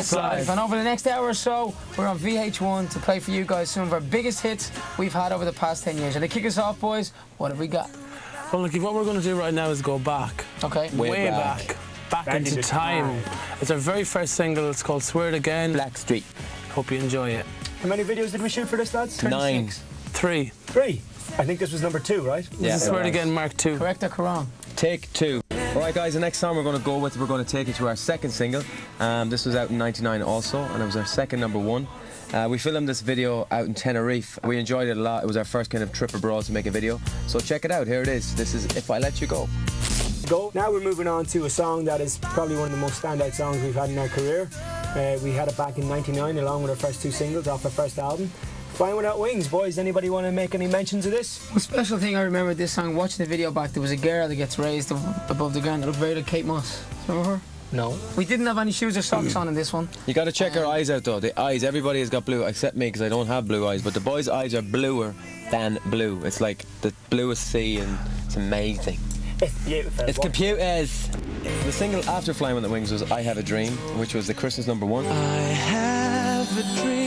Westlife. And over the next hour or so, we're on VH1 to play for you guys some of our biggest hits we've had over the past 10 years. And to kick us off, boys, what have we got? Well, look, what we're going to do right now is go back. Okay. Way back into time. It's our very first single. It's called Swear It Again. Blackstreet. Hope you enjoy it. How many videos did we shoot for this, lads? 9. 3. 3. I think this was number 2, right? This is Swear It Again Mark 2. Correct or wrong? Take 2. All right, guys, the next song we're going to go with, we're going to take it to our second single. This was out in '99 also, and it was our second #1. We filmed this video out in Tenerife. We enjoyed it a lot. It was our first kind of trip abroad to make a video. So check it out. Here it is. This is If I Let You Go. Now we're moving on to a song that is probably one of the most standout songs we've had in our career. We had it back in '99 along with our first 2 singles off our first album. Flying Without Wings, boys. Anybody want to make any mentions of this? One special thing I remember this song, watching the video back, there was a girl that gets raised above the ground. It looked very like Kate Moss. Remember her? No. We didn't have any shoes or socks on in this one. You got to check her eyes out, though. The eyes, everybody has got blue, except me, because I don't have blue eyes. But the boys' eyes are bluer than blue. It's like the bluest sea, and it's amazing. It's beautiful. It's computers. The single after Flying With the Wings was I Have a Dream, which was the Christmas #1. I have a dream.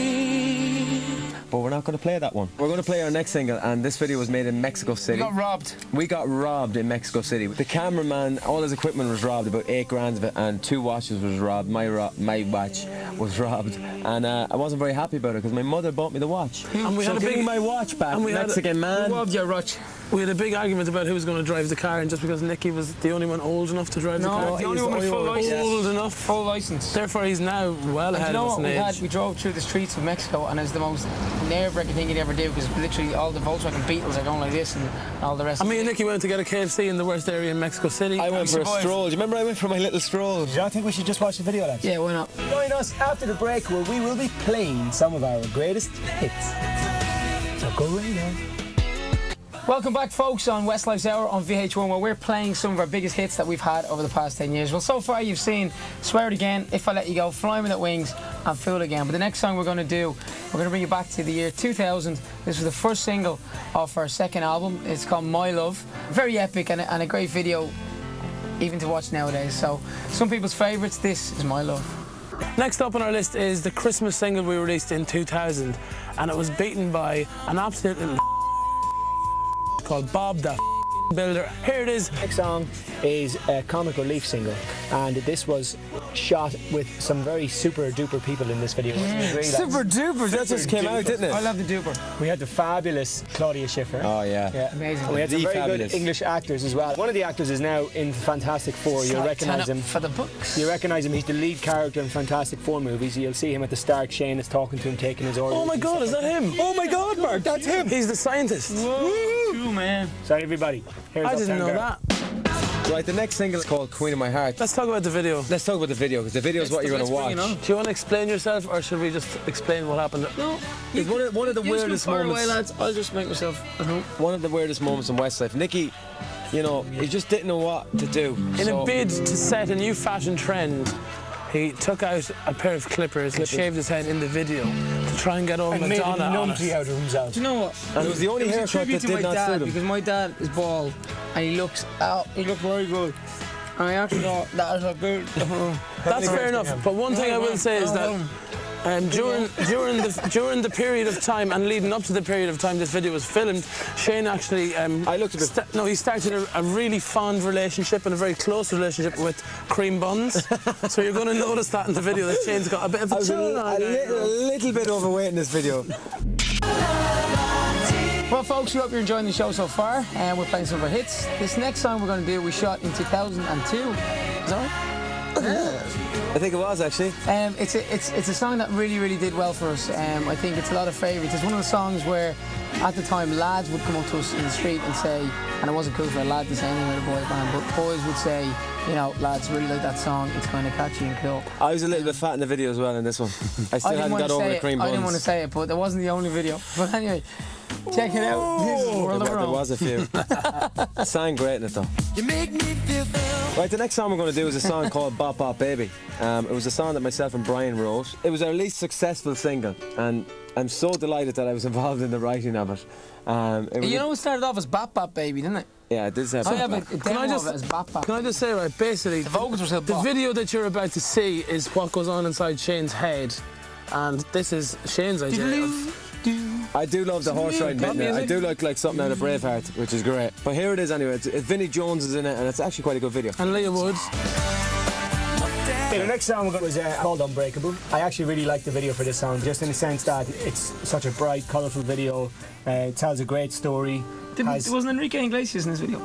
But we're not going to play that one. We're going to play our next single, and this video was made in Mexico City. We got robbed. We got robbed in Mexico City. The cameraman, all his equipment was robbed, about 8 grand of it, and 2 watches was robbed. My watch was robbed, and I wasn't very happy about it because my mother bought me the watch. And we had a give big me my watch back, Mexican man. Who robbed your watch? We had a big argument about who was going to drive the car, and just because Nicky was the only one old enough to drive the car. No, the only one with full license. Old enough. Full license. Therefore, he's now well ahead of us in age. We drove through the streets of Mexico, and it's the most nerve-wracking thing you'd ever do, because literally all the Volkswagen Beetles are going like this, and all the rest. Me and Nicky went to get a KFC in the worst area in Mexico City. I went for a stroll. Do you remember I went for my little stroll? Do you not think we should just watch the video, lads? Yeah, why not? Join us after the break where we will be playing some of our greatest hits. So go right now. Welcome back, folks, on Westlife's Hour on VH1, where we're playing some of our biggest hits that we've had over the past 10 years. Well, so far you've seen Swear It Again, If I Let You Go, Flying Without Wings, and Fool Again. But the next song we're going to do, we're going to bring you back to the year 2000. This was the first single off our second album. It's called My Love. Very epic and a great video, even to watch nowadays. So, some people's favourites, this is My Love. Next up on our list is the Christmas single we released in 2000, and it was beaten by an absolute little called Bob the Builder. Here it is. Next song is a comic relief single, and this was shot with some very super duper people in this video. Super duper. That just came out, didn't it? I love the duper. We had the fabulous Claudia Schiffer. Oh, yeah. Amazing. And we had some very fabulous. good English actors as well. One of the actors is now in Fantastic Four. You'll recognise him. For the books. You recognise him. He's the lead character in Fantastic Four movies. You'll see him at the start. Shane is talking to him, taking his orders. Oh my God, is that him? Oh my God, Mark, that's him. He's the scientist. Whoa, cool, man. So everybody, here's I didn't know Uptown that. Right, the next single is called Queen of My Heart. Let's talk about the video. Let's talk about the video, because the video is what you're going to watch. Do you want to explain yourself, or should we just explain what happened? No. It's one of the weirdest moments. Away, lads. I'll just make myself at home. One of the weirdest moments in Westlife. Nicky, you know, he just didn't know what to do. In a bid to set a new fashion trend, he took out a pair of clippers and shaved his head in the video to try and get over and Madonna made a on numpty it. out of himself. Do you know what? And it was the only haircut that did not suit him. Because my dad is bald, and he looked very good. And I actually thought that was a good. That's fair enough. But one thing I will say is that during the period of time and leading up to the period of time this video was filmed, Shane actually I looked a bit. he started a really fond relationship and a very close relationship with cream buns. So you're going to notice that in the video that Shane's got a bit of a chin on. A little bit overweight in this video. Well, folks, we hope you're enjoying the show so far, and we're playing some of our hits. This next song we're going to do, we shot in 2002. Is that right? I think it was, actually. It's a song that really did well for us. I think it's a lot of favourites. It's one of the songs where, at the time, lads would come up to us in the street and say, and it wasn't cool for a lad to say anything with a boy band, but boys would say, you know, lads, really like that song. It's kind of catchy and cool. I was a little bit fat in the video as well in this one. I still hadn't got over the cream buns. I didn't want to say it, but it wasn't the only video. But anyway, check it out. This is World of Our Own. There was a few. It sang great in it, though. You make me feel Right, the next song we're going to do is a song called Bop Bop Baby. It was a song that myself and Brian wrote. It was our least successful single, and I'm so delighted that I was involved in the writing of it. You know, it started off as Bop Bop Baby, didn't it? Yeah, it did say Oh, yeah, Bop but Bop. it demo of it as Bop Bop. Can I just say, right, basically, The vocals were still the bop. video that you're about to see is what goes on inside Shane's head, and this is Shane's idea of... I do love the horse riding bit in it. I do like something out of Braveheart, which is great. But here it is anyway. It's Vinnie Jones is in it, and it's actually quite a good video. And Leah Woods. Okay, the next song was called Unbreakable. I actually really like the video for this song, just in the sense that it's such a bright, colourful video. It tells a great story. Wasn't Enrique Iglesias in this video?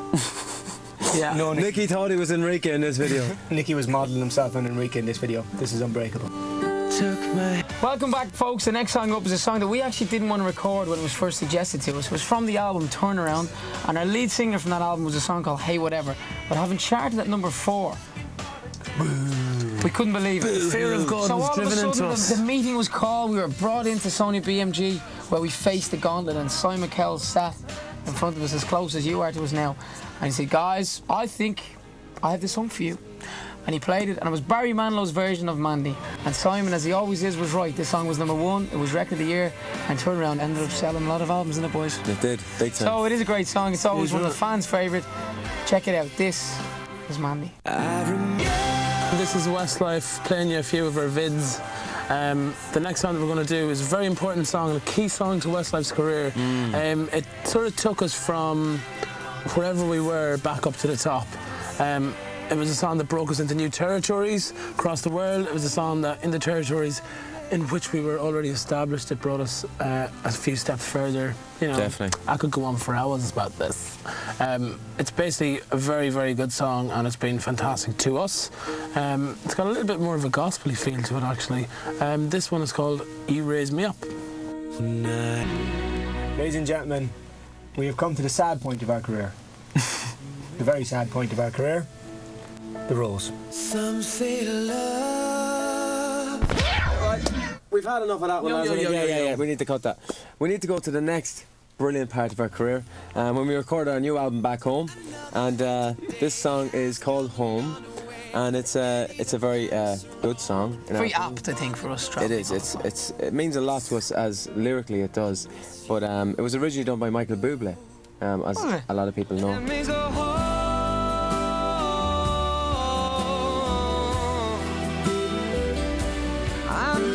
Yeah. No, Nicky thought he was Enrique in this video. Nicky was modelling himself on Enrique in this video. This is Unbreakable. Welcome back, folks. The next song up is a song that we actually didn't want to record when it was first suggested to us. It was from the album Turnaround, and our lead singer from that album was a song called Hey Whatever. But having charted at number 4, we couldn't believe it. The fear of God So was all of a driven into sudden, us. the meeting was called. We were brought into Sony BMG, where we faced the gauntlet, and Simon Kell sat in front of us as close as you are to us now. And he said, guys, I think I have this song for you. And he played it, and it was Barry Manilow's version of Mandy. And Simon, as he always is, was right. This song was number 1, it was record of the year, and Turnaround ended up selling a lot of albums in it, boys. It did, big time. So it is a great song. It's always one of the fans' favourite. Check it out. This is Mandy. This is Westlife playing you a few of our vids. The next song that we're going to do is a very important song and a key song to Westlife's career. It sort of took us from wherever we were back up to the top. It was a song that broke us into new territories across the world. It was a song that, in the territories in which we were already established, it brought us a few steps further. You know, Definitely. I could go on for hours about this. It's basically a very, very good song, and it's been fantastic to us. It's got a little bit more of a gospel-y feel to it, actually. This one is called You Raise Me Up. Ladies and gentlemen, we have come to the sad point of our career. The very sad point of our career. The rules. Some say love. Right, we've had enough of that one. Yeah. We need to cut that. We need to go to the next brilliant part of our career. When we recorded our new album Back Home, and this song is called Home, and it's a very good song. Very apt, I think, for us. It is. It means a lot to us, as lyrically it does. But it was originally done by Michael Bublé, as a lot of people know.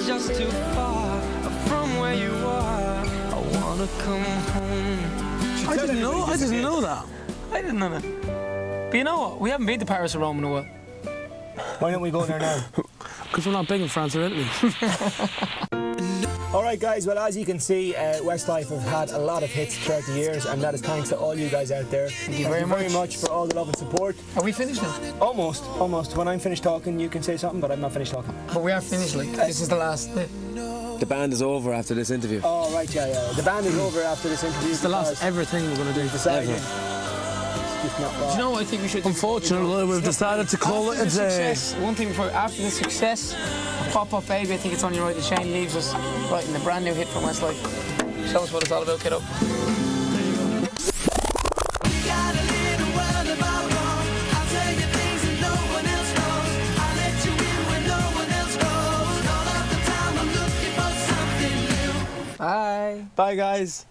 Just too far from where you are. I wanna come home. I didn't know that. I didn't know that. But you know what? We haven't been to Paris or Rome in a while. Why don't we go there now? Because we're not big in France or Italy. Alright guys, well as you can see, Westlife have had a lot of hits throughout the years, and that is thanks to all you guys out there. Thank you very much for all the love and support. Are we finished now? Almost. When I'm finished talking, you can say something, but I'm not finished talking. But we are finished, like. This is the last bit. The band is over after this interview. Oh, right, yeah. The band is over after this interview. It's the last everything we're going to do. Decided. Ever. Just not Do you know what I think we should do? Unfortunately, we've decided to call it a day. One thing before, after the success of Pop Up Baby, I think it's only right that Shane leaves us writing a brand new hit from Westlife. Show us what it's all about, kiddo. Bye. Bye, guys.